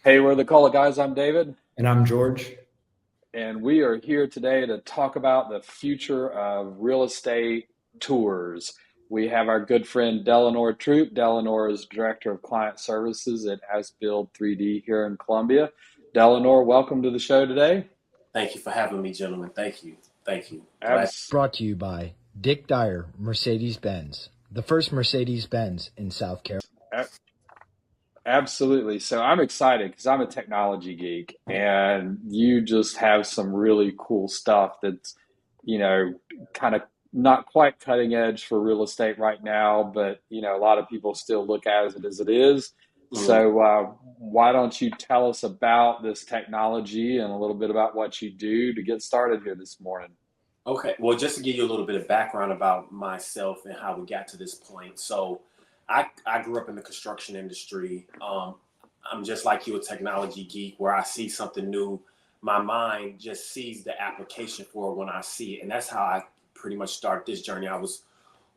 Hey, we're the Call of Guys. I'm David, And I'm George. and we are here today to talk about the future of real estate tours. We have our good friend Delanore Troupe. Delanore is Director of Client Services at AsBuild 3D here in Columbia. Delanore, welcome to the show today. Thank you for having me, gentlemen. Thank you. Thank you. Glad. Abs- Brought to you by Dick Dyer, Mercedes Benz, the first Mercedes Benz in South Carolina. Absolutely. So I'm excited because I'm a technology geek, and you just have some really cool stuff that's, you know, kind of not quite cutting edge for real estate right now, but, a lot of people still look at it as it is. Mhm. So why don't you tell us about this technology and a little bit about what you do to get started here this morning? Okay. Well, just to give you a little bit of background about myself and how we got to this point. So, I grew up in the construction industry. I'm just like you, a technology geek, where I see something new. My mind just sees the application for it when I see it. And that's how I pretty much started this journey. I was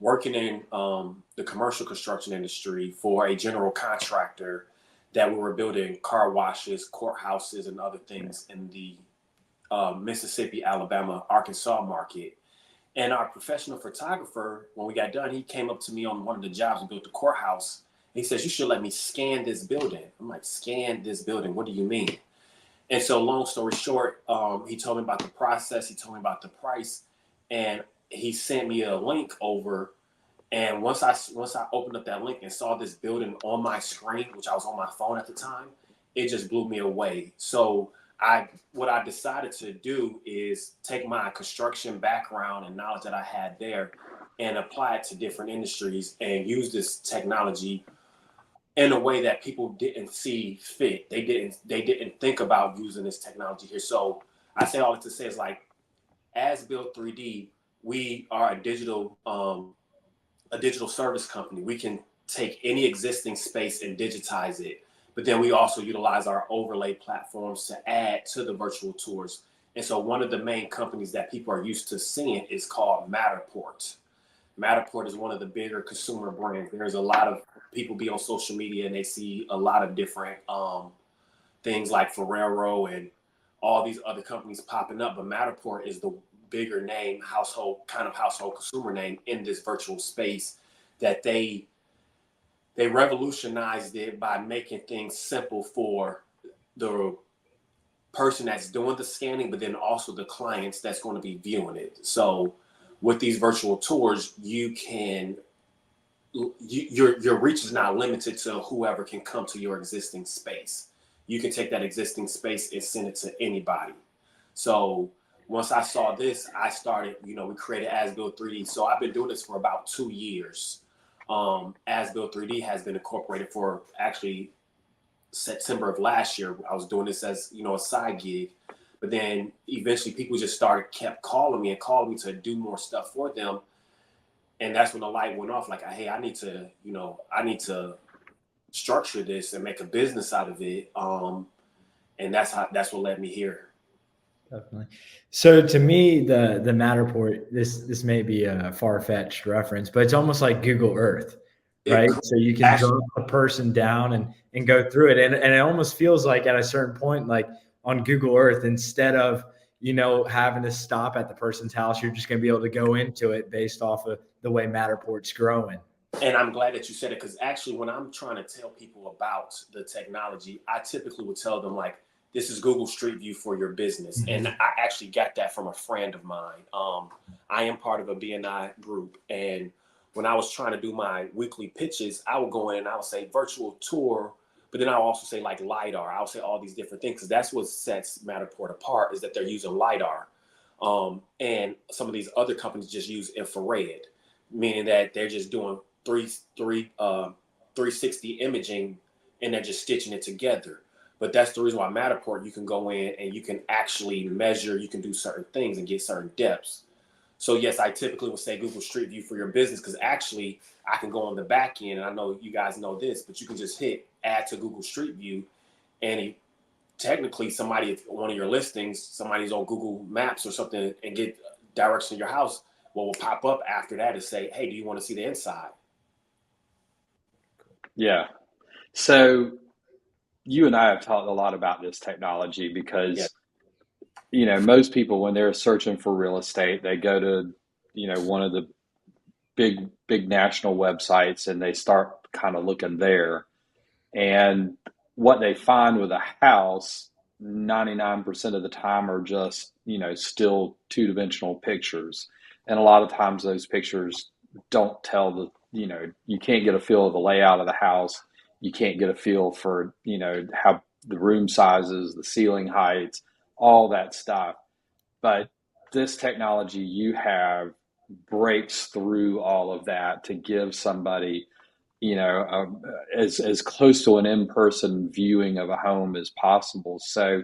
working in the commercial construction industry for a general contractor that we were building car washes, courthouses, and other things in the Mississippi, Alabama, Arkansas market. And our professional photographer, when we got done, he came up to me on one of the jobs we built the courthouse. He says, "You should let me scan this building." I'm like, "Scan this building? What do you mean?" And so, long story short, he told me about the process. He told me about the price, and he sent me a link over. And once I opened up that link and saw this building on my screen, which I was on my phone at the time, it just blew me away. So I what I decided to do is take my construction background and knowledge that I had there and apply it to different industries and use this technology in a way that people didn't see fit. They didn't think about using this technology here. So I say all this to say is like as Build 3D, we are a digital service company. We can take any existing space and digitize it, but then we also utilize our overlay platforms to add to the virtual tours. And so one of the main companies that people are used to seeing is called Matterport. Matterport is one of the bigger consumer brands. There's a lot of people be on social media and they see a lot of different things like Ferrero and all these other companies popping up, but Matterport is the bigger name, household consumer name in this virtual space that they revolutionized it by making things simple for the person that's doing the scanning, but then also the clients that's going to be viewing it. So with these virtual tours, your reach is not limited to whoever can come to your existing space. You can take that existing space and send it to anybody. So once I saw this, I started, we created AsBuild 3D. So I've been doing this for about 2 years. AsBuild 3D has been incorporated for actually September of last year. I was doing this as, a side gig. But then eventually people just kept calling me to do more stuff for them. And that's when the light went off. Like, hey, I need to structure this and make a business out of it. And that's what led me here. Definitely. So to me, the Matterport, this may be a far-fetched reference, but it's almost like Google Earth, It right? So you can actually, drop a person down and go through it. And it almost feels like at a certain point, like on Google Earth, instead of, having to stop at the person's house, you're just going to be able to go into it based off of the way Matterport's growing. and I'm glad that you said it because actually, when I'm trying to tell people about the technology, I typically would tell them like, "This is Google Street View for your business," and Mhm. I actually got that from a friend of mine. I am part of a BNI group, and when I was trying to do my weekly pitches, I would go in and I would say virtual tour, but then I would also say like lidar. I would say all these different things because that's what sets Matterport apart is that they're using lidar, and some of these other companies just use infrared, meaning that they're just doing three three 360 imaging and they're just stitching it together. But that's the reason why Matterport, you can go in and you can actually measure, you can do certain things and get certain depths. So yes, I typically would say Google Street View for your business because actually I can go on the back end and I know you guys know this, but you can just hit add to Google Street View and technically somebody, if one of your listings, somebody's on Google Maps or something and get direction to your house, what will pop up after that is say, "Hey, do you want to see the inside?" Yeah. So you and I have talked a lot about this technology Yeah. because, most people, when they're searching for real estate, they go to, one of the big national websites and they start kind of looking there. And what they find with a house, 99% of the time are just, still two-dimensional pictures. And a lot of times those pictures don't tell you can't get a feel of the layout of the house. You can't get a feel for, how the room sizes, the ceiling heights, all that stuff. But this technology you have breaks through all of that to give somebody, as close to an in-person viewing of a home as possible. So,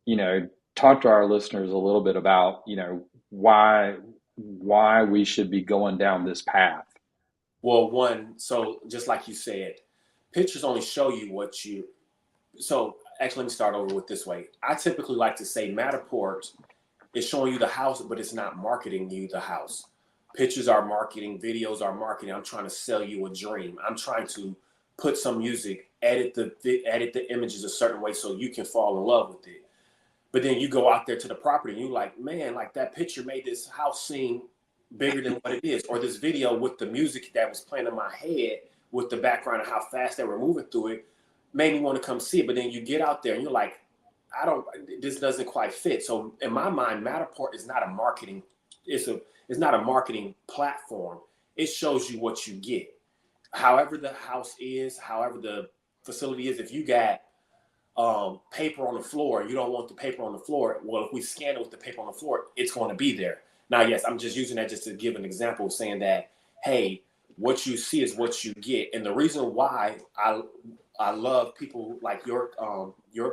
you know, talk to our listeners a little bit about, why we should be going down this path. Well, one, so just like you said, pictures only show you what you. So actually, let me start over with this way. I typically like to say Matterport is showing you the house, but it's not marketing you the house. Pictures are marketing, videos are marketing. I'm trying to sell you a dream. I'm trying to put some music, edit the images a certain way so you can fall in love with it. But then you go out there to the property and you're like, man, like that picture made this house seem bigger than what it is. Or this video with the music that was playing in my head with the background and how fast they were moving through it made me want to come see it. But then you get out there and you're like, this doesn't quite fit. So in my mind, Matterport is not a marketing, it's not a marketing platform. It shows you what you get. However the house is, however the facility is, if you got paper on the floor, you don't want the paper on the floor. Well, if we scan it with the paper on the floor, it's going to be there. Now, yes, I'm just using that just to give an example, saying that, hey, what you see is what you get. And the reason why I love people like your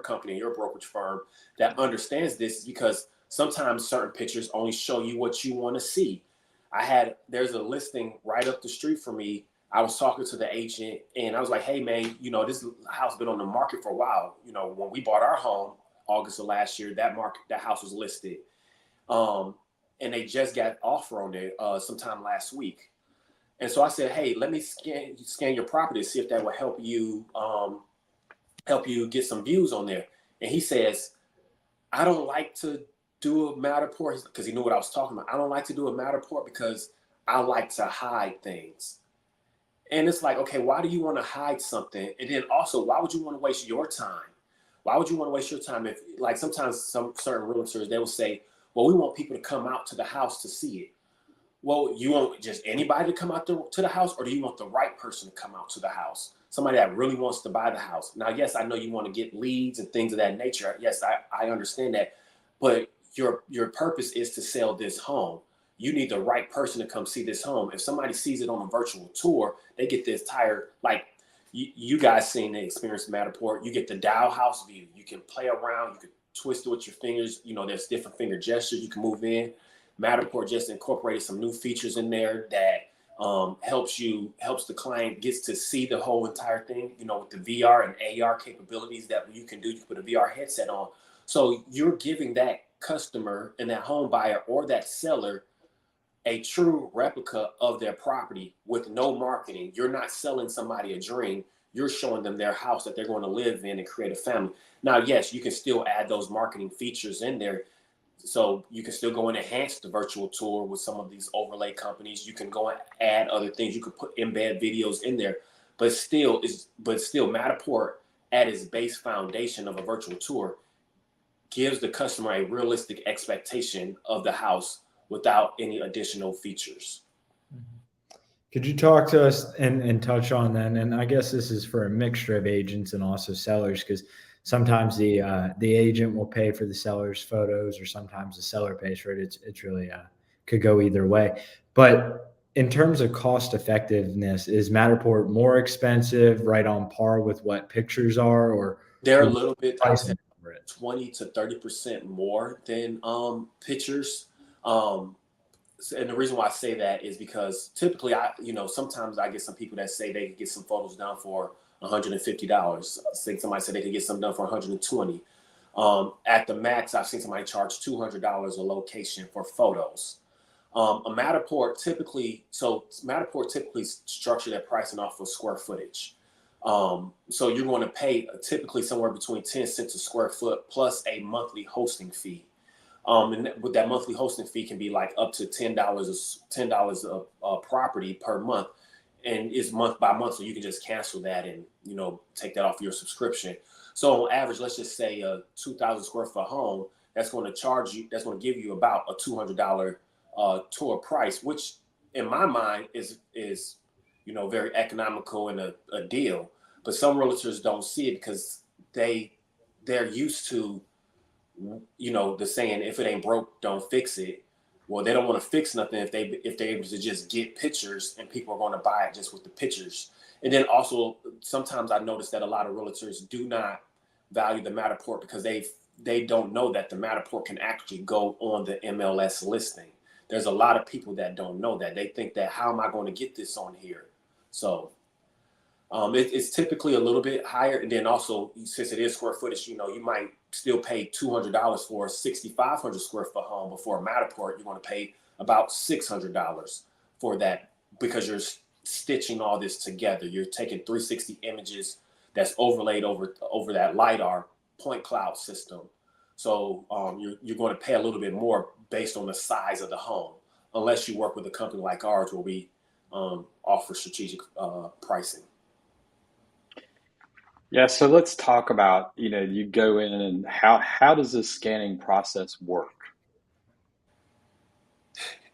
company, your brokerage firm that understands this is because sometimes certain pictures only show you what you want to see. There's a listing right up the street from me. I was talking to the agent and I was like, hey man, this house been on the market for a while. When we bought our home August of last year, that house was listed. And they just got offer on it sometime last week. And so I said, hey, let me scan your property to see if that will help you get some views on there. And he says, I don't like to do a Matterport because he knew what I was talking about. I don't like to do a Matterport because I like to hide things. And it's like, okay, why do you want to hide something? And then also, why would you want to waste your time? Why would you want to waste your time if, like, sometimes some certain realtors, they will say, well, we want people to come out to the house to see it. Well, you want just anybody to come out to the house, or do you want the right person to come out to the house? Somebody that really wants to buy the house. Now, yes, I know you want to get leads and things of that nature. Yes, I understand that. But your purpose is to sell this home. You need the right person to come see this home. If somebody sees it on a virtual tour, they get this entire, like you guys seen the experience Matterport. You get the dial house view. You can play around. You can twist it with your fingers. There's different finger gestures you can move in. Matterport just incorporated some new features in there that helps the client gets to see the whole entire thing, with the VR and AR capabilities that you can do. You can put a VR headset on. So you're giving that customer and that home buyer or that seller a true replica of their property with no marketing. You're not selling somebody a dream. You're showing them their house that they're going to live in and create a family. Now, yes, you can still add those marketing features in there. So you can still go and enhance the virtual tour with some of these overlay companies. You can go and add other things. You could embed videos in there, but still Matterport at its base foundation of a virtual tour gives the customer a realistic expectation of the house without any additional features. Could you talk to us and touch on that? And I guess this is for a mixture of agents and also sellers, because sometimes the agent will pay for the seller's photos, or sometimes the seller pays for it. It's really could go either way. But in terms of cost effectiveness, is Matterport more expensive, right on par with what pictures are, or they're a little bit, I would say, over it? 20 to 30% more than pictures. And the reason why I say that is because typically sometimes I get some people that say they could get some photos done for $150. I think somebody said they could get some done for $120. At the max, I've seen somebody charge $200 a location for photos. Matterport typically structure their pricing off of square footage. So you're going to pay typically somewhere between 10 cents a square foot plus a monthly hosting fee. And with that monthly hosting fee can be like up to $10 a property per month, and it's month by month, so you can just cancel that and take that off your subscription. So on average, let's just say a 2,000 square foot home that's going to give you about a $200 tour price, which in my mind is very economical and a deal. But some realtors don't see it because they're used to the saying, if it ain't broke, don't fix it. Well, they don't want to fix nothing if they're able to just get pictures and people are going to buy it just with the pictures. And then also sometimes I notice that a lot of realtors do not value the Matterport because they don't know that the Matterport can actually go on the MLS listing. There's a lot of people that don't know that. They think that, how am I going to get this on here? So it's typically a little bit higher. And then also, since it is square footage, you might still pay $200 for a 6,500 square foot home, but for a Matterport, you're going to pay about $600 for that because you're stitching all this together. You're taking 360 images that's overlaid over that LiDAR point cloud system. So you're going to pay a little bit more based on the size of the home, unless you work with a company like ours where we offer strategic pricing. Yeah, so let's talk about, you go in and how does this scanning process work?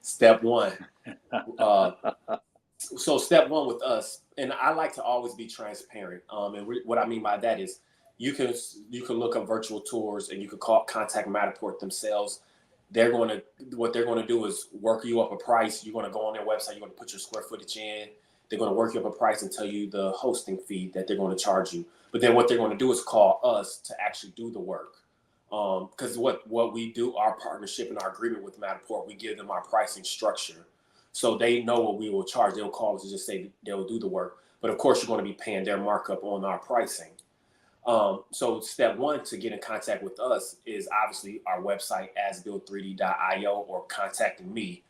Step one. So step one with us, and I like to always be transparent. What I mean by that is you can look up virtual tours and you can contact Matterport themselves. What they're going to do is work you up a price. You're going to go on their website. You're going to put your square footage in. They're going to work you up a price and tell you the hosting fee that they're going to charge you. But then what they're going to do is call us to actually do the work. Because what we do, our partnership and our agreement with Matterport, we give them our pricing structure. So they know what we will charge. They'll call us and just say they'll do the work. But of course, you're going to be paying their markup on our pricing. So step one to get in contact with us is obviously our website, asbuild3d.io, or contacting me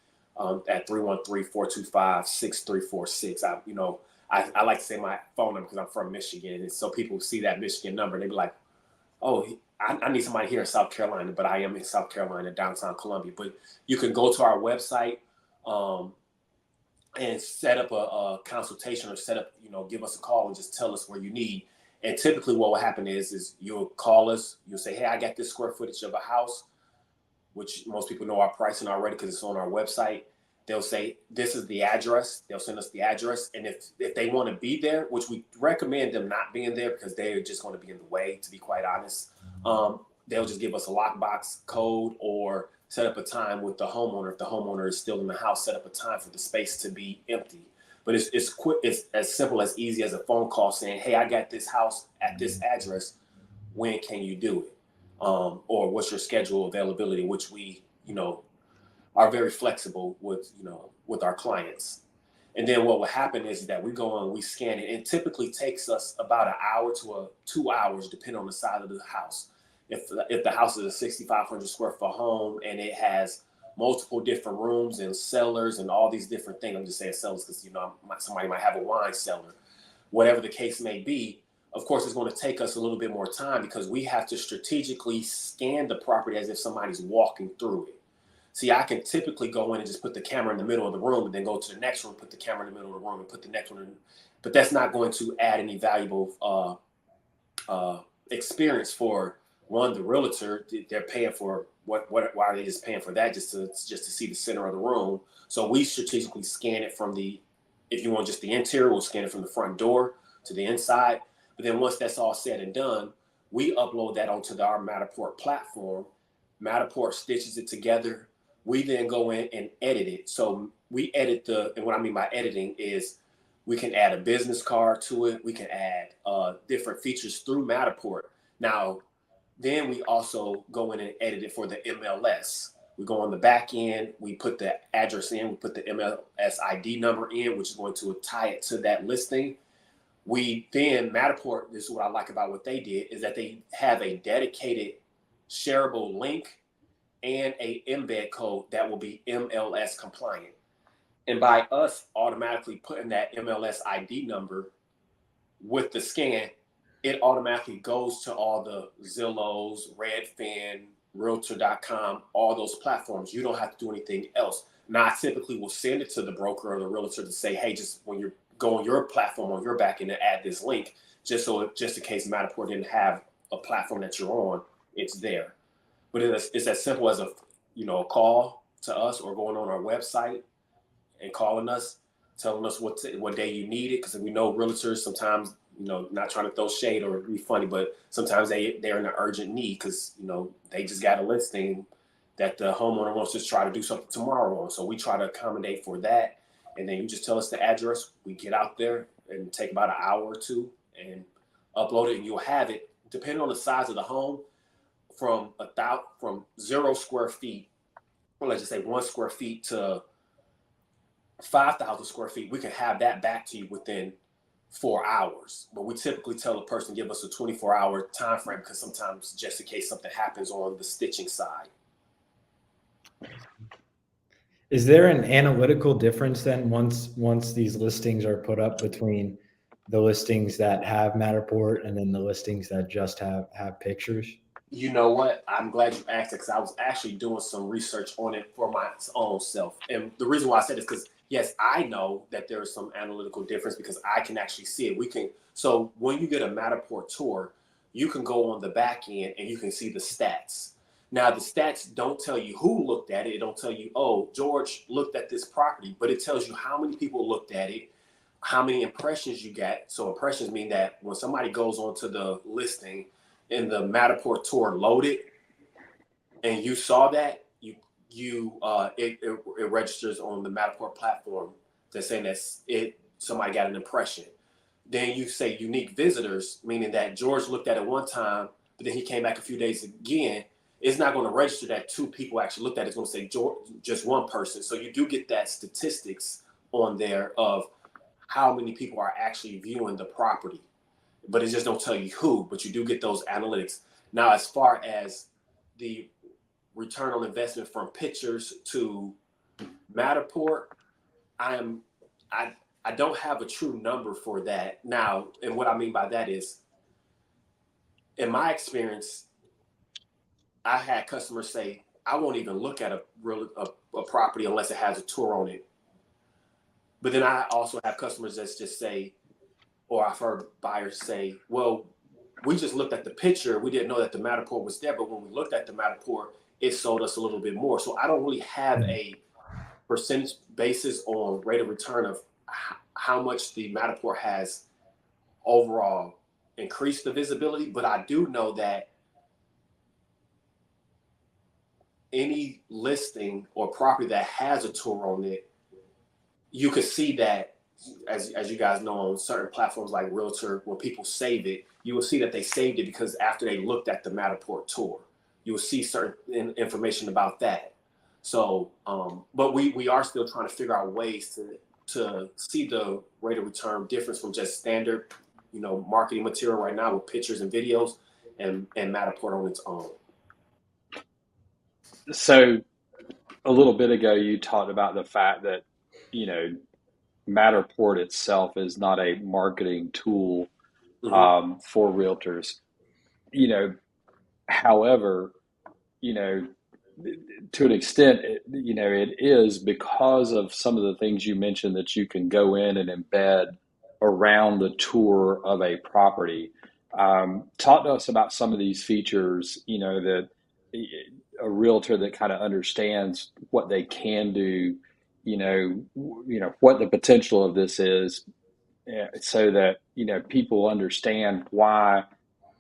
at 313-425-6346. I like to say my phone number because I'm from Michigan. And so people see that Michigan number, they be like, oh, I need somebody here in South Carolina, but I am in South Carolina, downtown Columbia. But you can go to our website and set up a consultation, or give us a call and just tell us where you need. And typically what will happen is you'll call us, you'll say, hey, I got this square footage of a house, which most people know our pricing already because it's on our website. They'll say, this is the address. They'll send us the address. And if they want to be there, which we recommend them not being there because they're just going to be in the way, to be quite honest, they'll just give us a lockbox code or set up a time with the homeowner. If the homeowner is still in the house, set up a time for the space to be empty. But it's quick. It's as simple as easy as a phone call saying, hey, I got this house at this address. When can you do it? Or what's your schedule availability, which we, are very flexible with our clients. And then what will happen is that we go on, we scan it. It typically takes us about an hour to 2 hours, depending on the size of the house. If the house is a 6,500 square foot home and it has multiple different rooms and cellars and all these different things, I'm just saying cellars because somebody might have a wine cellar, whatever the case may be. Of course, it's going to take us a little bit more time because we have to strategically scan the property as if somebody's walking through it. See, I can typically go in and just put the camera in the middle of the room and then go to the next room, put the camera in the middle of the room and put the next one in. But that's not going to add any valuable experience for the realtor. They're paying for why are they just paying for that just to see the center of the room? So we strategically scan it from if you want just the interior, we'll scan it from the front door to the inside. But then once that's all said and done, we upload that onto our Matterport platform. Matterport stitches it together. We then go in and edit it. So we edit and what I mean by editing is we can add a business card to it. We can add different features through Matterport. Now, then we also go in and edit it for the MLS. We go on the back end, we put the address in, we put the MLS ID number in, which is going to tie it to that listing. Matterport, this is what I like about what they did, is that they have a dedicated shareable link and a embed code that will be MLS compliant. And by us automatically putting that MLS ID number with the scan, it automatically goes to all the Zillows, Redfin, Realtor.com, all those platforms. You don't have to do anything else. Now, I typically will send it to the broker or the realtor to say, hey, just when you're going your platform on your back end to add this link, just in case Matterport didn't have a platform that you're on, it's there. But it's as simple as a call to us or going on our website and calling us, telling us what day you need it, because we know realtors sometimes, not trying to throw shade or be funny, but sometimes they're in an urgent need because they just got a listing that the homeowner wants to try to do something tomorrow on. So we try to accommodate for that, and then you just tell us the address. We get out there and take about an hour or two and upload it, and you'll have it, depending on the size of the home, from 0 square feet, or let's just say 1 square feet, to 5,000 square feet. We can have that back to you within 4 hours. But we typically tell a person, give us a 24-hour time frame, because sometimes just in case something happens on the stitching side. Is there an analytical difference then once these listings are put up between the listings that have Matterport and then the listings that just have pictures? You know what? I'm glad you asked it, because I was actually doing some research on it for my own self. And the reason why I said it is because, yes, I know that there is some analytical difference because I can actually see it. So when you get a Matterport tour, you can go on the back end and you can see the stats. Now, the stats don't tell you who looked at it. It don't tell you, oh, George looked at this property, but it tells you how many people looked at it, how many impressions you got. So impressions mean that when somebody goes onto the listing and the Matterport tour loaded and you saw that, it registers on the Matterport platform that's saying that somebody got an impression. Then you say unique visitors, meaning that George looked at it one time, but then he came back a few days again. It's not going to register that 2 people actually looked at it. It's going to say just 1 person. So you do get that statistics on there of how many people are actually viewing the property, but it just don't tell you who, but you do get those analytics. Now, as far as the return on investment from pictures to Matterport, I don't have a true number for that now. And what I mean by that is, in my experience, I had customers say, I won't even look at a property unless it has a tour on it. But then I also have customers that just say, or I've heard buyers say, well, we just looked at the picture. We didn't know that the Matterport was there. But when we looked at the Matterport, it sold us a little bit more. So I don't really have a percentage basis on rate of return of how much the Matterport has overall increased the visibility. But I do know that any listing or property that has a tour on it, you could see that, as you guys know, on certain platforms like Realtor, when people save it, you will see that they saved it because after they looked at the Matterport tour, you will see certain information about that. So, but we are still trying to figure out ways to see the rate of return difference from just standard, marketing material right now with pictures and videos and Matterport on its own. So a little bit ago, you talked about the fact that, Matterport itself is not a marketing tool for realtors. However, to an extent, it is because of some of the things you mentioned that you can go in and embed around the tour of a property. Talk to us about some of these features, that a realtor that kind of understands what they can do, what the potential of this is, so that, people understand why.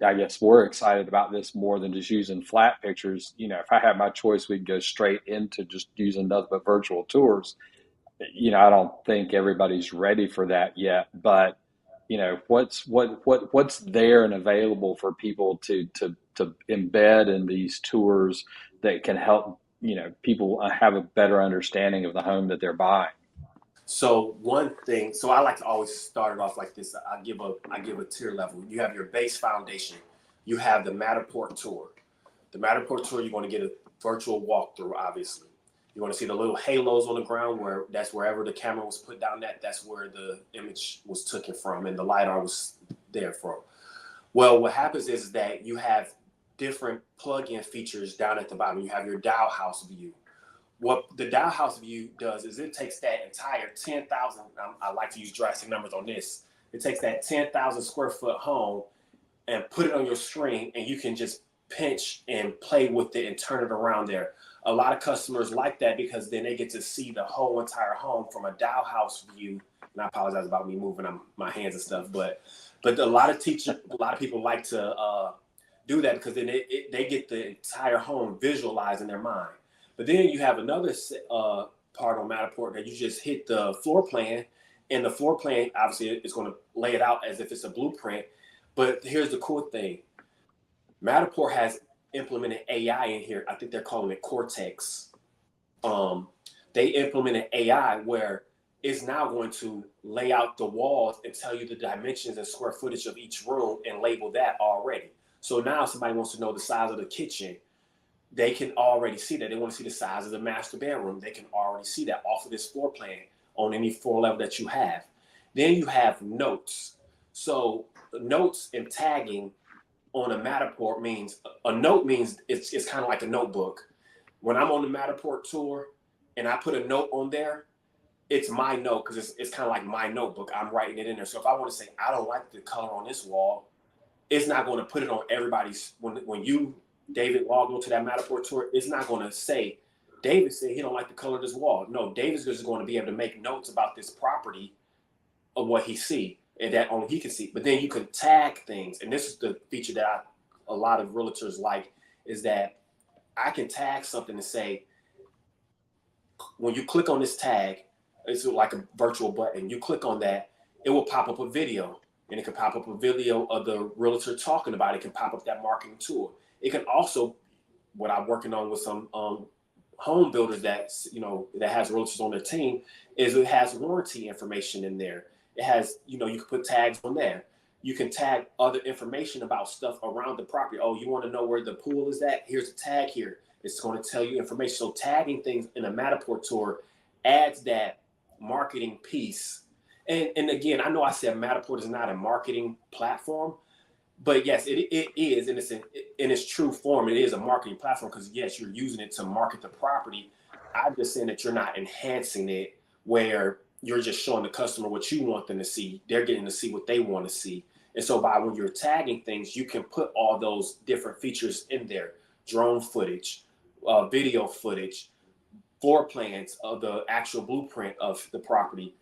I guess we're excited about this more than just using flat pictures. If I had my choice, we'd go straight into just using nothing but virtual tours. I don't think everybody's ready for that yet, but what's there and available for people to embed in these tours that can help people have a better understanding of the home that they're buying. So one thing, so I like to always start it off like this. I give a tier level. You have your base foundation. You have the Matterport tour. The Matterport tour, you're going to get a virtual walkthrough, obviously. You want to see the little halos on the ground where that's wherever the camera was put down that's where the image was taken from and the LiDAR was there from. Well, what happens is that you have different plug-in features down at the bottom. You have your dial house view. What the dial house view does is it takes that entire 10,000, I like to use drastic numbers on this. It takes that 10,000 square foot home and put it on your screen, and you can just pinch and play with it and turn it around there. A lot of customers like that because then they get to see the whole entire home from a dial house view. And I apologize about me moving my hands and stuff, but a lot of people like to do that because then they get the entire home visualized in their mind. But then you have another part on Matterport that you just hit the floor plan, and the floor plan obviously is going to lay it out as if it's a blueprint. But here's the cool thing: Matterport has implemented AI in here. I think they're calling it Cortex. They implemented AI where it's now going to lay out the walls and tell you the dimensions and square footage of each room and label that already. So now if somebody wants to know the size of the kitchen, they can already see that. They want to see the size of the master bedroom. They can already see that off of this floor plan on any floor level that you have. Then you have notes. So notes and tagging on a Matterport means a note means it's kind of like a notebook. When I'm on the Matterport tour and I put a note on there, it's my note because it's kind of like my notebook. I'm writing it in there. So if I want to say I don't like the color on this wall, it's not going to put it on everybody's. When you, David, log onto that Matterport tour, it's not going to say David said he don't like the color of this wall. No, David's just going to be able to make notes about this property of what he see and that only he can see. But then you can tag things, and this is the feature that a lot of realtors like, is that I can tag something and say, when you click on this tag, it's like a virtual button. You click on that, it will pop up a video, and it can pop up a video of the realtor talking about it. It can pop up that marketing tool. It can also, what I'm working on with some home builders that has realtors on their team, is it has warranty information in there. It has, you can put tags on there. You can tag other information about stuff around the property. Oh, you want to know where the pool is at? Here's a tag here. It's going to tell you information. So tagging things in a Matterport tour adds that marketing piece. And again, I know I said Matterport is not a marketing platform, but yes, it is in its true form. It is a marketing platform because yes, you're using it to market the property. I'm just saying that you're not enhancing it where you're just showing the customer what you want them to see. They're getting to see what they want to see. And so when you're tagging things, you can put all those different features in there: drone footage, video footage, floor plans of the actual blueprint of the property.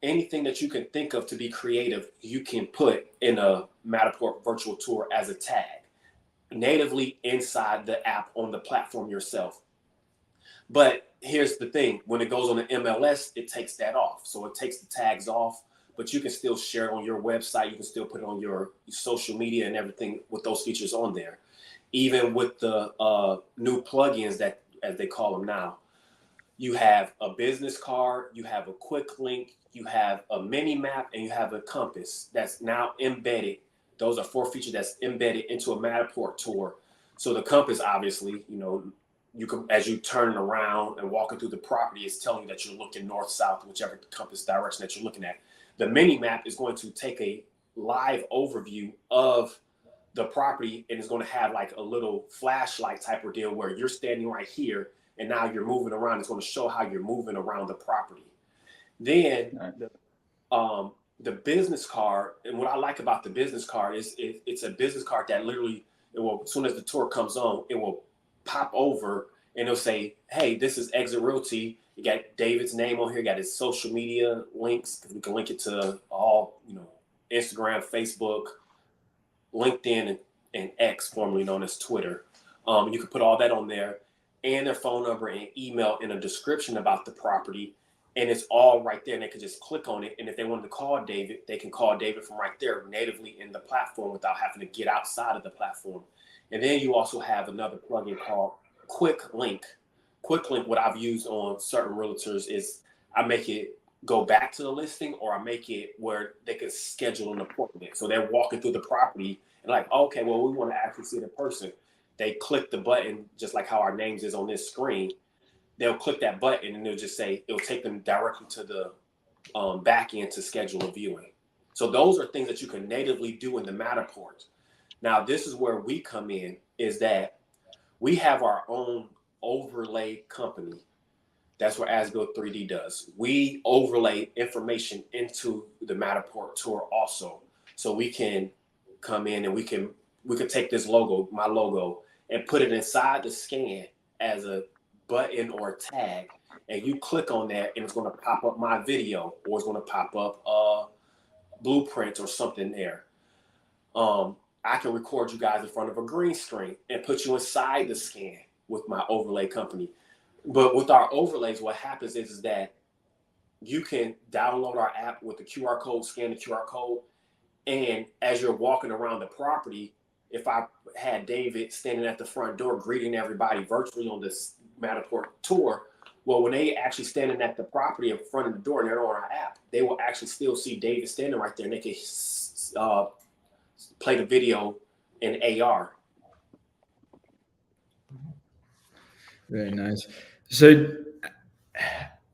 Anything that you can think of to be creative, you can put in a Matterport virtual tour as a tag natively inside the app on the platform yourself. But here's the thing: when it goes on the MLS, it takes that off. So it takes the tags off, but you can still share it on your website. You can still put it on your social media and everything with those features on there. Even with the new plugins that, as they call them now, you have a business card, you have a quick link, you have a mini map, and you have a compass that's now embedded. Those are 4 features that's embedded into a Matterport tour. So the compass, obviously, you can, as you turn around and walking through the property, it's telling you that you're looking north, south, whichever compass direction that you're looking at. The mini map is going to take a live overview of the property, and it's going to have like a little flashlight type of deal where you're standing right here and now you're moving around. It's going to show how you're moving around the property. Then the business card, and what I like about the business card is it's a business card that literally, as soon as the tour comes on, it will pop over and it'll say, hey, this is Exit Realty. You got David's name on here, you got his social media links, because we can link it to all, Instagram, Facebook, LinkedIn, and X, formerly known as Twitter. You can put all that on there, and their phone number and email in a description about the property, and it's all right there, and they can just click on it. And if they wanted to call David, they can call David from right there natively in the platform without having to get outside of the platform. And then you also have another plugin called Quick Link. Quick Link, what I've used on certain realtors is I make it go back to the listing, or I make it where they can schedule an appointment. So they're walking through the property and like, okay, well, we want to actually see the person. They click the button just like how our names is on this screen. they'll click that button and it'll just say, it'll take them directly to the back end to schedule a viewing. So those are things that you can natively do in the Matterport. Now, this is where we come in, is that we have our own overlay company. That's what AsBuild 3D does. We overlay information into the Matterport tour also. So we can come in and we can take this logo, my logo, and put it inside the scan as a button or a tag. And you click on that and it's going to pop up my video, or it's going to pop up a blueprint or something there. I can record you guys in front of a green screen and put you inside the scan with my overlay company. But with our overlays, what happens is that you can download our app with the QR code, scan the QR code, and as you're walking around the property, if I had David standing at the front door greeting everybody virtually on this Matterport tour, well, when they actually standing at the property in front of the door and they're on our app, they will actually still see David standing right there, and they can play the video in AR. Very nice. So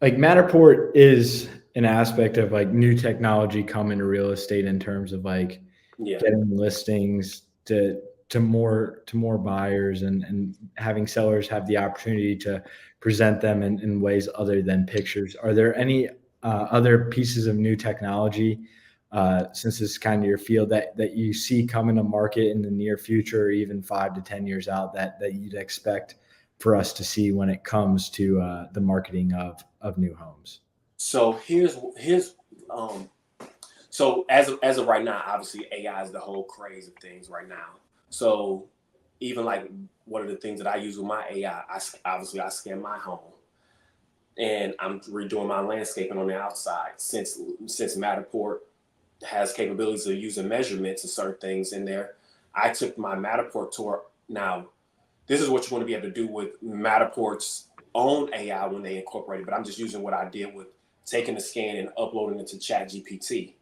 like Matterport is an aspect of like new technology coming to real estate in terms of like getting listings to more buyers and having sellers have the opportunity to present them in ways other than pictures. Are there any other pieces of new technology, since this is kind of your field, that you see coming to market in the near future, or even 5 to 10 years out, that you'd expect for us to see when it comes to the marketing of new homes? So so as of right now, obviously AI is the whole craze of things right now. So even like one of the things that I use with my AI, I scan my home, and I'm redoing my landscaping on the outside. Since Matterport has capabilities of using measurements and certain things in there, I took my Matterport tour. Now, this is what you want to be able to do with Matterport's own AI when they incorporate it, but I'm just using what I did with taking the scan and uploading it to ChatGPT.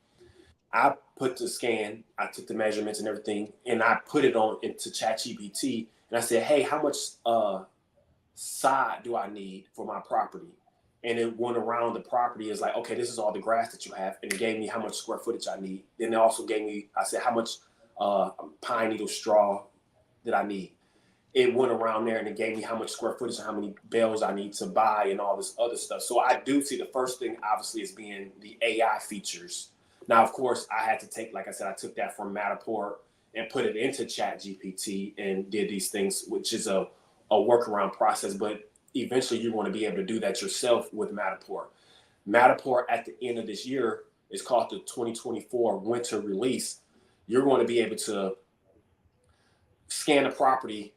I put the scan, I took the measurements and everything, and I put it on into ChatGPT, and I said, hey, how much side do I need for my property? And it went around the property. It's like, okay, this is all the grass that you have, and it gave me how much square footage I need. Then it also gave me, I said, how much pine needle straw that I need. It went around there and it gave me how much square footage and how many bales I need to buy and all this other stuff. So I do see the first thing, obviously, as being the AI features. Now, of course, I had to take, like I said, I took that from Matterport and put it into ChatGPT and did these things, which is a workaround process. But eventually, you're going to be able to do that yourself with Matterport. Matterport at the end of this year is called the 2024 winter release. You're going to be able to scan a property,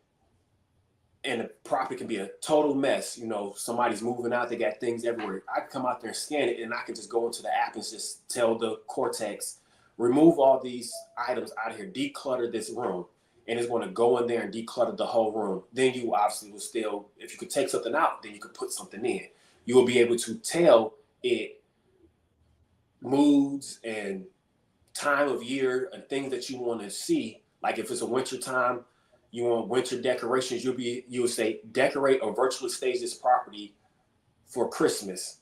and the property can be a total mess. You know, somebody's moving out, they got things everywhere. I can come out there and scan it, and I can just go into the app and just tell the Cortex, remove all these items out of here, declutter this room. And it's going to go in there and declutter the whole room. Then you obviously will still, if you could take something out, then you could put something in. You will be able to tell it moods and time of year and things that you want to see. Like if it's a winter time, you want winter decorations, you will say decorate or virtually stage this property for Christmas.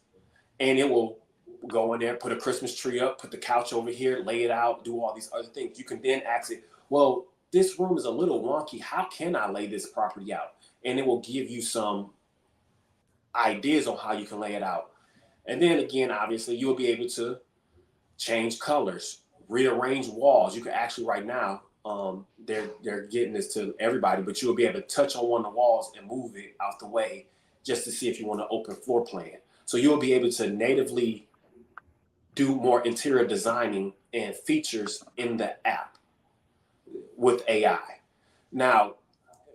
And it will go in there, put a Christmas tree up, put the couch over here, lay it out, do all these other things. You can then ask it, well, this room is a little wonky. How can I lay this property out? And it will give you some ideas on how you can lay it out. And then again, obviously, you'll be able to change colors, rearrange walls. You can actually right now, they're getting this to everybody, but you'll be able to touch on one of the walls and move it out the way just to see if you want to open floor plan. So you'll be able to natively do more interior designing and features in the app with AI. Now,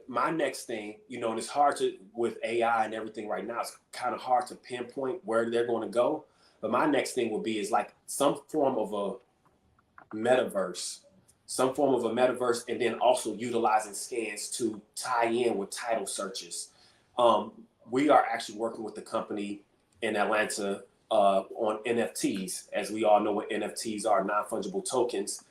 my next thing, you know, and it's hard to, with AI and everything right now, it's kind of hard to pinpoint where they're going to go. But my next thing will be is like some form of a metaverse, and then also utilizing scans to tie in with title searches. We are actually working with the company in Atlanta on NFTs. As we all know what NFTs are, non-fungible tokens,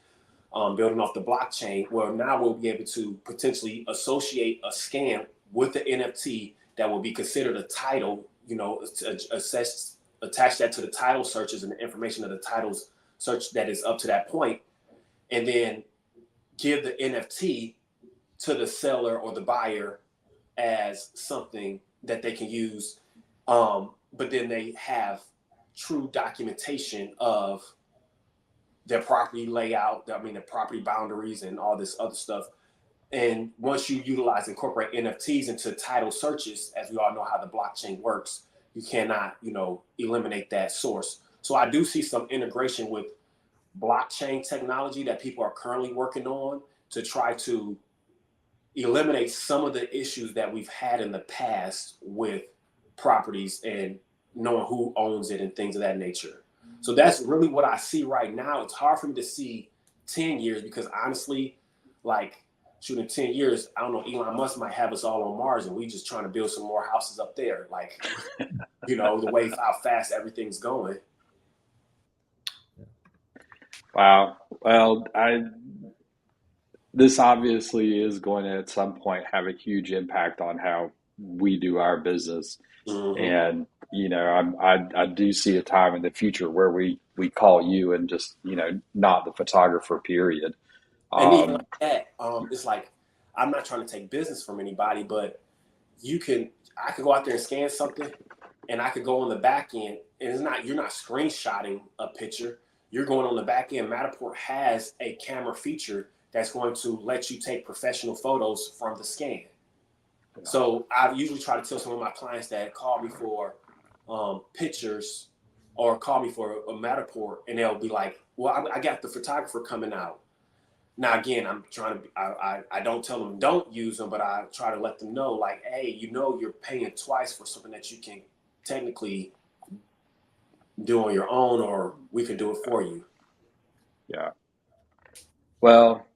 building off the blockchain, where now we'll be able to potentially associate a scan with the NFT that will be considered a title, attach that to the title searches and the information of the titles search that is up to that point, and then give the NFT to the seller or the buyer as something that they can use. But then they have true documentation of their property layout, the property boundaries and all this other stuff. And once you incorporate NFTs into title searches, as we all know how the blockchain works, you cannot, eliminate that source. So I do see some integration with blockchain technology that people are currently working on to try to eliminate some of the issues that we've had in the past with properties and knowing who owns it and things of that nature. So that's really what I see right now. It's hard for me to see 10 years because honestly, like shooting 10 years, I don't know, Elon Musk might have us all on Mars and we just trying to build some more houses up there. Like, the way how fast everything's going. Wow. Well, this obviously is going to at some point have a huge impact on how we do our business. Mm-hmm. And, I do see a time in the future where we call you and just, not the photographer, period. And even like that, it's like, I'm not trying to take business from anybody, but I could go out there and scan something and I could go on the back end and you're not screenshotting a picture. You're going on the back end. Matterport has a camera feature that's going to let you take professional photos from the scan. Yeah. So I usually try to tell some of my clients that call me for pictures or call me for a Matterport, and they'll be like, well, I got the photographer coming out. Now, again, I'm trying to, I don't tell them don't use them, but I try to let them know, like, hey, you're paying twice for something that you can technically do on your own, or we can do it for you. Yeah. Well,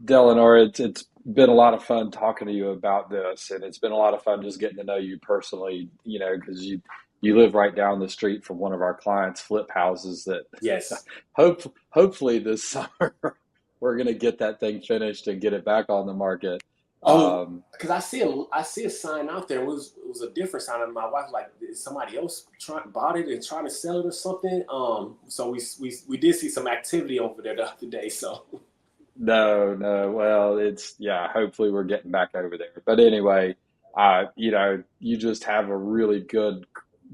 Delanore, it's been a lot of fun talking to you about this, and it's been a lot of fun just getting to know you personally, because you live right down the street from one of our clients' flip houses that yes, hopefully this summer we're going to get that thing finished and get it back on the market. Because I see a sign out there. It was a different sign, and my wife like, is somebody else bought it and trying to sell it or something. So we did see some activity over there the other day. So no, well, hopefully we're getting back over there. But anyway, you just have a really good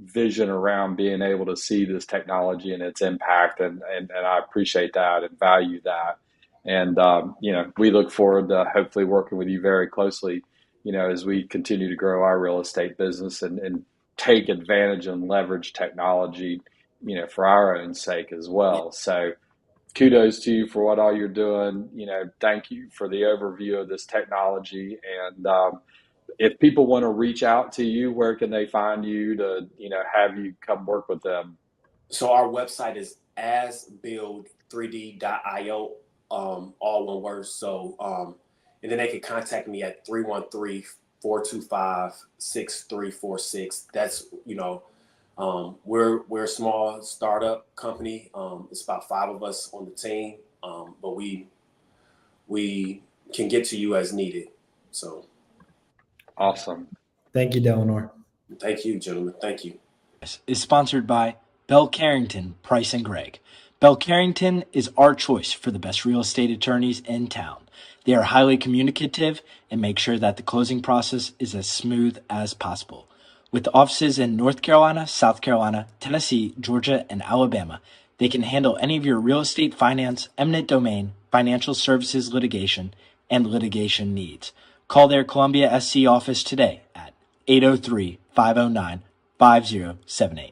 vision around being able to see this technology and its impact, and I appreciate that and value that. And, we look forward to hopefully working with you very closely, as we continue to grow our real estate business and take advantage and leverage technology, for our own sake as well. So kudos to you for what all you're doing. Thank you for the overview of this technology. And if people want to reach out to you, where can they find you to, have you come work with them? So our website is asbuild3d.io. All one word. So, and then they can contact me at 313-425-6346. That's, we're a small startup company. It's about 5 of us on the team. But we can get to you as needed. So. Awesome. Thank you, Delanore. Thank you, gentlemen. Thank you. Is sponsored by Bell Carrington, Price and Gregg. Bell Carrington is our choice for the best real estate attorneys in town. They are highly communicative and make sure that the closing process is as smooth as possible. With offices in North Carolina, South Carolina, Tennessee, Georgia, and Alabama, they can handle any of your real estate finance, eminent domain, financial services litigation, and litigation needs. Call their Columbia SC office today at 803-509-5078.